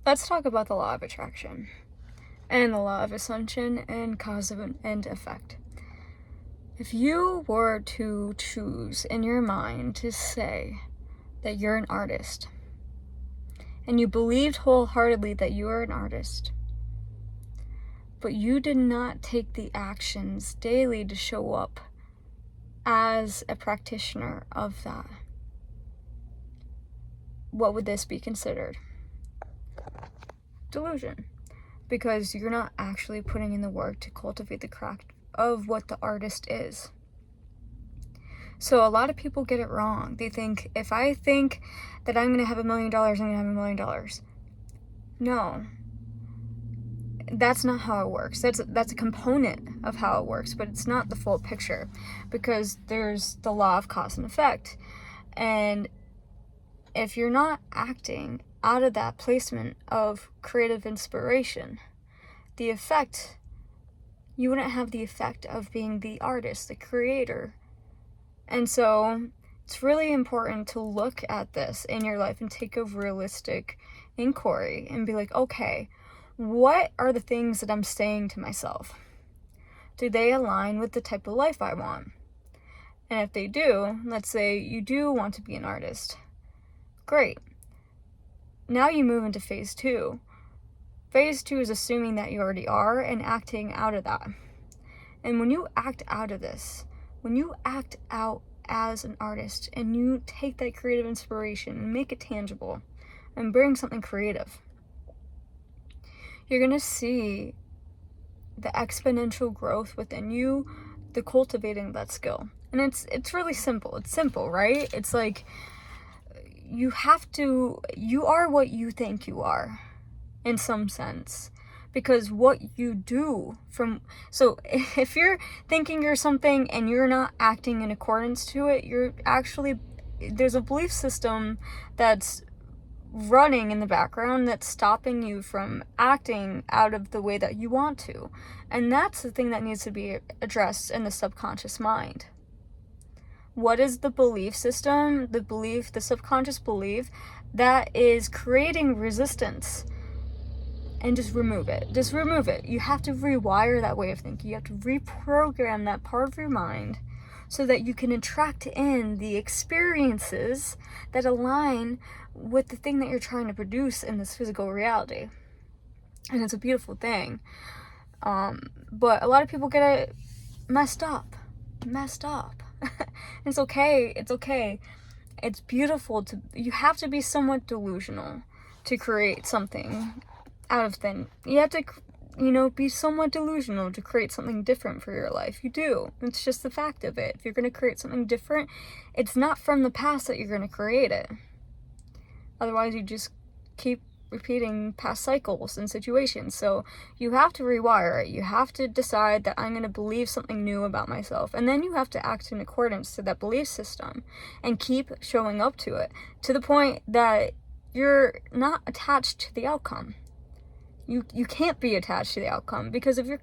Let's talk about the law of attraction and the law of assumption and cause and effect. If you were to choose in your mind to say that you're an artist, and you believed wholeheartedly that you are an artist, but you did not take the actions daily to show up as a practitioner of that, what would this be considered? Delusion. Because you're not actually putting in the work to cultivate the craft of what the artist is. So a lot of people get it wrong. They think, if I think that I'm going to have $1 million, I'm going to have $1 million. No. That's not how it works. That's a component of how it works, but it's not the full picture, because there's the law of cause and effect. And if you're not acting out of that placement of creative inspiration, the effect, you wouldn't have the effect of being the artist, the creator. And so it's really important to look at this in your life and take a realistic inquiry and be like, okay, what are the things that I'm saying to myself? Do they align with the type of life I want? And if they do, let's say you do want to be an artist. Great. Now you move into phase 2. Phase 2 is assuming that you already are and acting out of that. And when you act out of this, when you act out as an artist and you take that creative inspiration and make it tangible and bring something creative, you're going to see the exponential growth within you, the cultivating that skill. And it's really simple. It's simple, right? It's like you are what you think you are in some sense. Because what you do so if you're thinking you're something and you're not acting in accordance to it, there's a belief system that's running in the background that's stopping you from acting out of the way that you want to. And that's the thing that needs to be addressed in the subconscious mind. What is the belief system, the subconscious belief that is creating resistance? And just remove it. Just remove it. You have to rewire that way of thinking. You have to reprogram that part of your mind so that you can attract in the experiences that align with the thing that you're trying to produce in this physical reality. And it's a beautiful thing. But a lot of people get it messed up. It's okay. It's beautiful you have to be somewhat delusional to create something out of thin. You have to, be somewhat delusional to create something different for your life. You do. It's just the fact of it. If you're going to create something different, it's not from the past that you're going to create it. Otherwise, you just keep repeating past cycles and situations. So you have to rewire it. You have to decide that I'm going to believe something new about myself. And then you have to act in accordance to that belief system and keep showing up to it to the point that you're not attached to the outcome. You can't be attached to the outcome, because if you're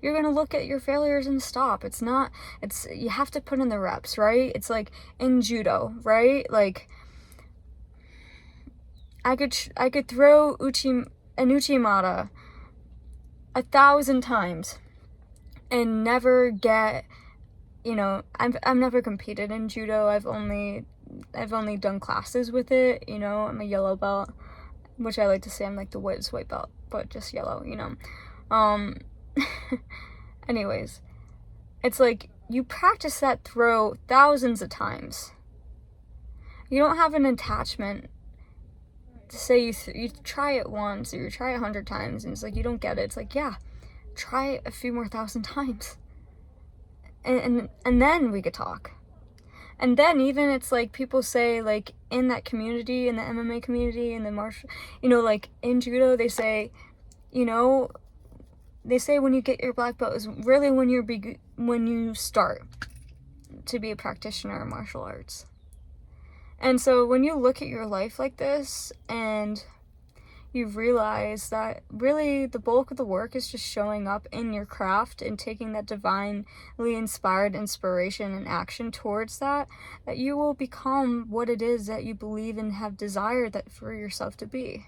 going to look at your failures and stop. You have to put in the reps, right? It's like in judo, right? Like I could throw an uchimata 1,000 times and never get, I've never competed in judo. I've only done classes with it, I'm a yellow belt, which I like to say I'm like the white belt, but just yellow, anyways, it's like you practice that throw thousands of times. You don't have an attachment to say you try it once or you try it 100 times and it's like you don't get it. It's like, yeah, try it a few more 1,000 times and then we could talk. And then even it's like people say, like in that community, in the MMA community, in the martial, like in judo, they say, when you get your black belt is really when you start to be a practitioner in martial arts. And so when you look at your life like this and you realize that really the bulk of the work is just showing up in your craft and taking that divinely inspired inspiration and action towards that you will become what it is that you believe and have desired that for yourself to be.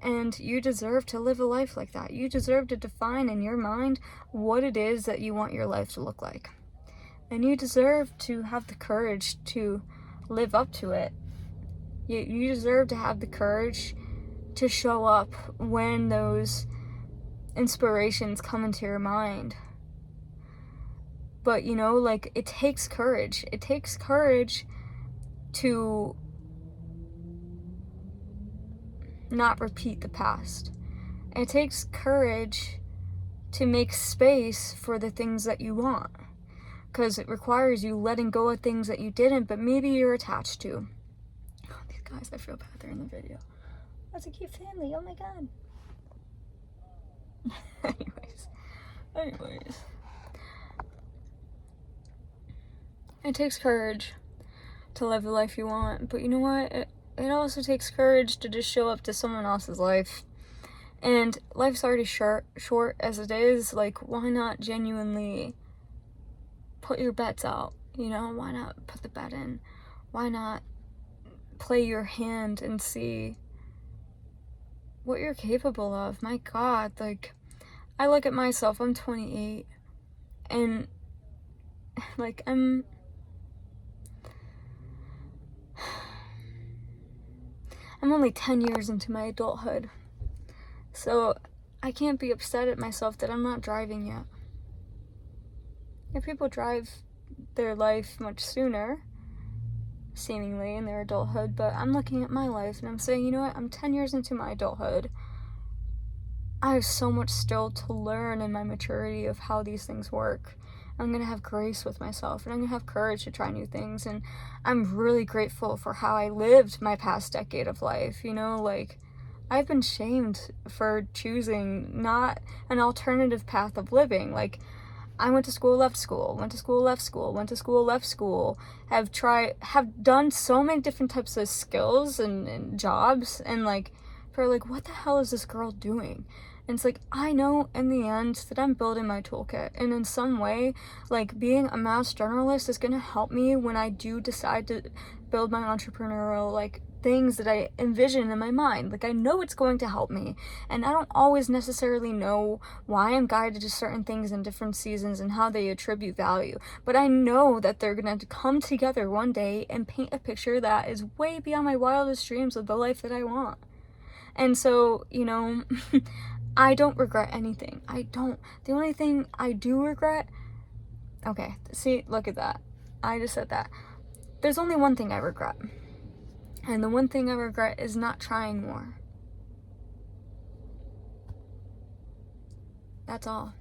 And you deserve to live a life like that. You deserve to define in your mind what it is that you want your life to look like. And you deserve to have the courage to live up to it. You deserve to have the courage to show up when those inspirations come into your mind. But, you know, like, it takes courage. It takes courage to not repeat the past. It takes courage to make space for the things that you want. Because it requires you letting go of things that you didn't, but maybe you're attached to. Oh, these guys, I feel bad they're in the video. That's a cute family, oh my god. Anyways. It takes courage to live the life you want, but you know what? It also takes courage to just show up to someone else's life. And life's already short as it is. Like, why not genuinely put your bets out? You know, why not put the bet in? Why not play your hand and see what you're capable of? My god, like, I look at myself, I'm 28, and like, I'm only 10 years into my adulthood, so I can't be upset at myself that I'm not driving yet. If people drive their life much sooner, seemingly, in their adulthood, but I'm looking at my life and I'm saying, you know what, I'm 10 years into my adulthood. I have so much still to learn in my maturity of how these things work. I'm gonna have grace with myself, and I'm gonna have courage to try new things, and I'm really grateful for how I lived my past decade of life, you know, like, I've been shamed for choosing not an alternative path of living. Like, I went to school, left school, went to school, left school, went to school, left school, have done so many different types of skills and jobs, and like, for like, what the hell is this girl doing? And it's like, I know in the end that I'm building my toolkit, and in some way, like, being a mass journalist is gonna help me when I do decide to build my entrepreneurial, like, things that I envision in my mind. Like, I know it's going to help me, and I don't always necessarily know why I'm guided to certain things in different seasons and how they attribute value, but I know that they're gonna come together one day and paint a picture that is way beyond my wildest dreams of the life that I want. And so, you know, I don't regret anything. I don't. The only thing I do regret, okay, see, look at that. I just said that. There's only one thing I regret. And the one thing I regret is not trying more. That's all.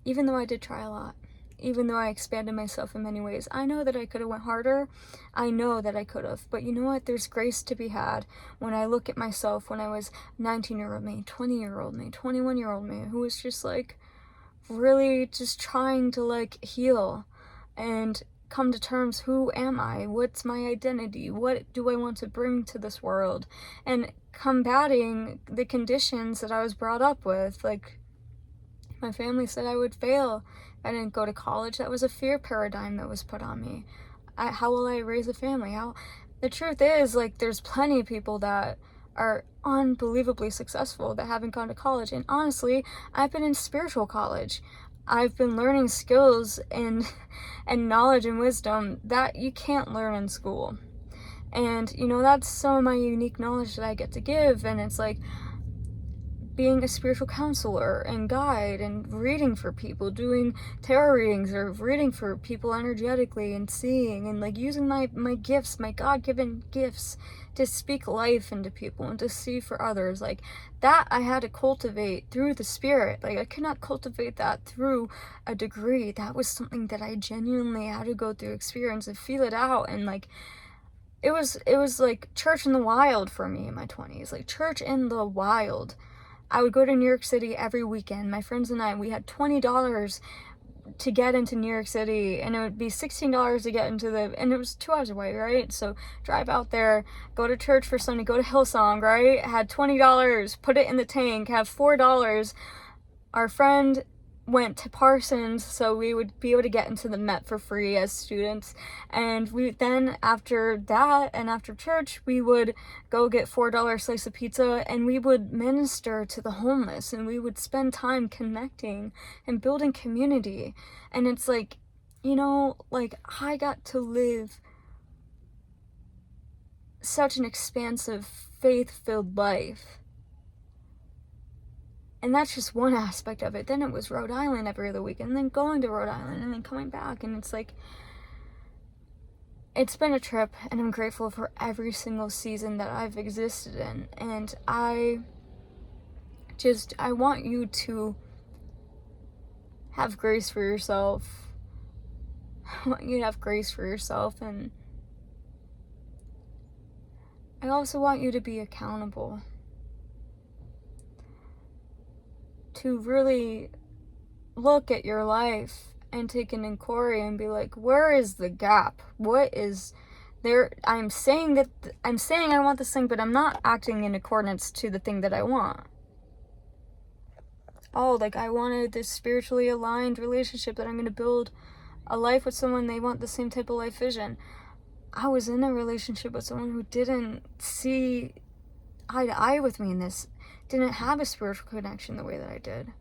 Even though I did try a lot, even though I expanded myself in many ways, I know that I could have went harder. I know that I could have. But you know what? There's grace to be had when I look at myself when I was 19-year-old me, 20-year-old me, 21-year-old me, who was just like really just trying to like heal and come to terms. Who am I? What's my identity? What do I want to bring to this world? And combating the conditions that I was brought up with. Like, my family said I would fail if I didn't go to college. That was a fear paradigm that was put on me. How will I raise a family? The truth is, like, there's plenty of people that are unbelievably successful that haven't gone to college. And honestly, I've been in spiritual college. I've been learning skills and knowledge and wisdom that you can't learn in school. And, you know, that's some of my unique knowledge that I get to give. And it's like being a spiritual counselor and guide and reading for people, doing tarot readings or reading for people energetically and seeing and like using my gifts, my God-given gifts to speak life into people and to see for others. Like, that I had to cultivate through the spirit. Like, I could not cultivate that through a degree. That was something that I genuinely had to go through experience and feel it out. And like, it was like church in the wild for me in my 20s, like church in the wild. I would go to New York City every weekend. My friends and I, we had $20 to get into New York City, and it would be $16 to get into and it was 2 hours away, right? So drive out there, go to church for Sunday, go to Hillsong, right? Had $20, put it in the tank, have $4. Our friend went to Parsons, so we would be able to get into the Met for free as students. And we then, after that and after church, we would go get $4 slice of pizza, and we would minister to the homeless, and we would spend time connecting and building community. And it's like, you know, like, I got to live such an expansive, faith-filled life. And that's just one aspect of it. Then it was Rhode Island every other week, and then going to Rhode Island, and then coming back. And it's like, it's been a trip, and I'm grateful for every single season that I've existed in. And I want you to have grace for yourself. I want you to have grace for yourself, and I also want you to be accountable. To really look at your life and take an inquiry and be like, where is the gap? What is there? I'm saying I want this thing, but I'm not acting in accordance to the thing that I want. Oh, like, I wanted this spiritually aligned relationship that I'm going to build a life with someone, they want the same type of life vision. I was in a relationship with someone who didn't see eye to eye with me in this, didn't have a spiritual connection the way that I did.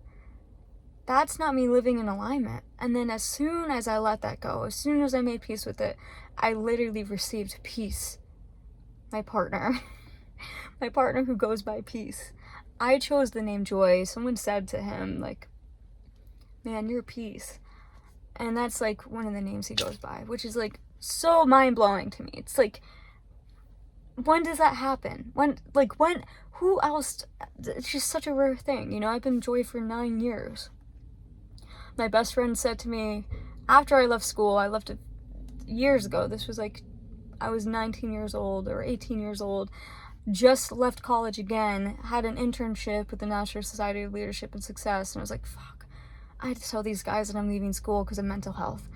That's not me living in alignment. And then as soon as I let that go, as soon as I made peace with it, I literally received peace. My partner. My partner who goes by Peace. I chose the name Joy. Someone said to him, like, man, you're Peace. And that's like one of the names he goes by, which is like so mind-blowing to me. It's like, when does that happen? Who else? It's just such a rare thing, you know. I've been Joy for 9 years. My best friend said to me, after I left school, I left it years ago. This was like, I was 19 years old or 18 years old, just left college again, had an internship with the National Society of Leadership and Success, and I was like, fuck, I had to tell these guys that I'm leaving school because of mental health.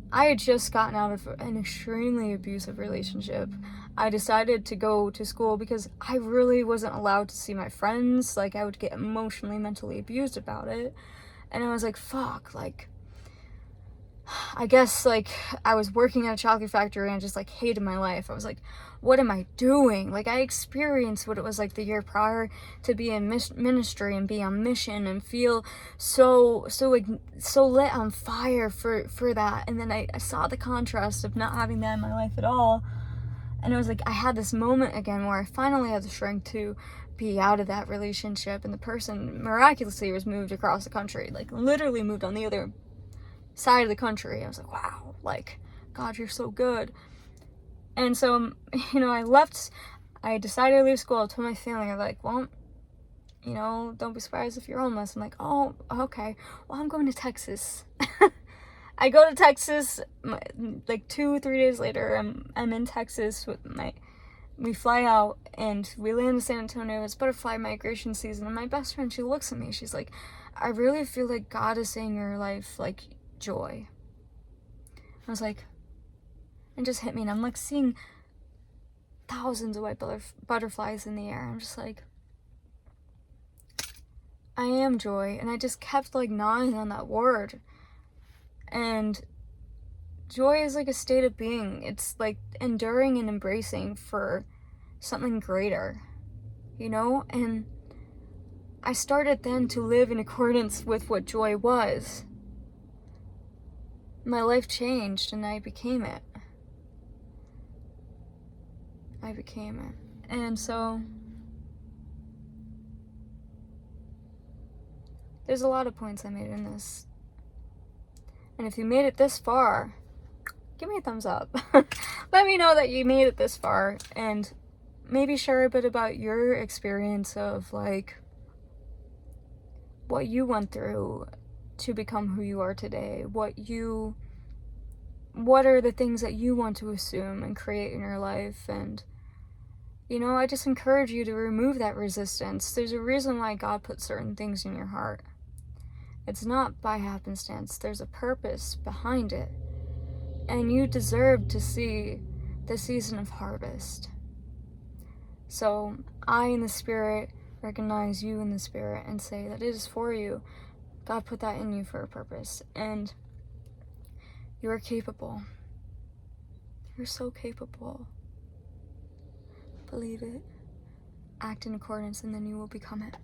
I had just gotten out of an extremely abusive relationship. I decided to go to school because I really wasn't allowed to see my friends. Like, I would get emotionally, mentally abused about it. And I was like, fuck, like, I guess, like, I was working at a chocolate factory and just, like, hated my life. I was like, what am I doing? Like, I experienced what it was like the year prior to be in ministry and be on mission and feel so lit on fire for that. And then I saw the contrast of not having that in my life at all. And it was like, I had this moment again where I finally had the strength to be out of that relationship. And the person miraculously was moved across the country, like, literally moved on the other side of the country. I was like, wow, like, God, you're so good. And so, you know, I decided to leave school. I told my family, I'm like, well, you know, don't be surprised if you're homeless. I'm like, oh, okay, well, I'm going to Texas. I go to Texas, like 2-3 days later, I'm in Texas with we fly out and we land in San Antonio. It's butterfly migration season, and my best friend, she looks at me, she's like, I really feel like God is saying in your life, like, joy. I was like, it just hit me, and I'm like seeing thousands of white butterflies in the air. I'm just like, I am joy. And I just kept like gnawing on that word. And joy is like a state of being. It's like enduring and embracing for something greater, you know? And I started then to live in accordance with what joy was. My life changed and I became it. And so there's a lot of points I made in this. And if you made it this far, give me a thumbs up. Let me know that you made it this far, and maybe share a bit about your experience of like what you went through to become who you are today. What are the things that you want to assume and create in your life? And you know, I just encourage you to remove that resistance. There's a reason why God put certain things in your heart. It's not by happenstance. There's a purpose behind it. And you deserve to see the season of harvest. So I, in the Spirit, recognize you in the Spirit and say that it is for you. God put that in you for a purpose, and you are capable. You're so capable. Believe it. Act in accordance, and then you will become it.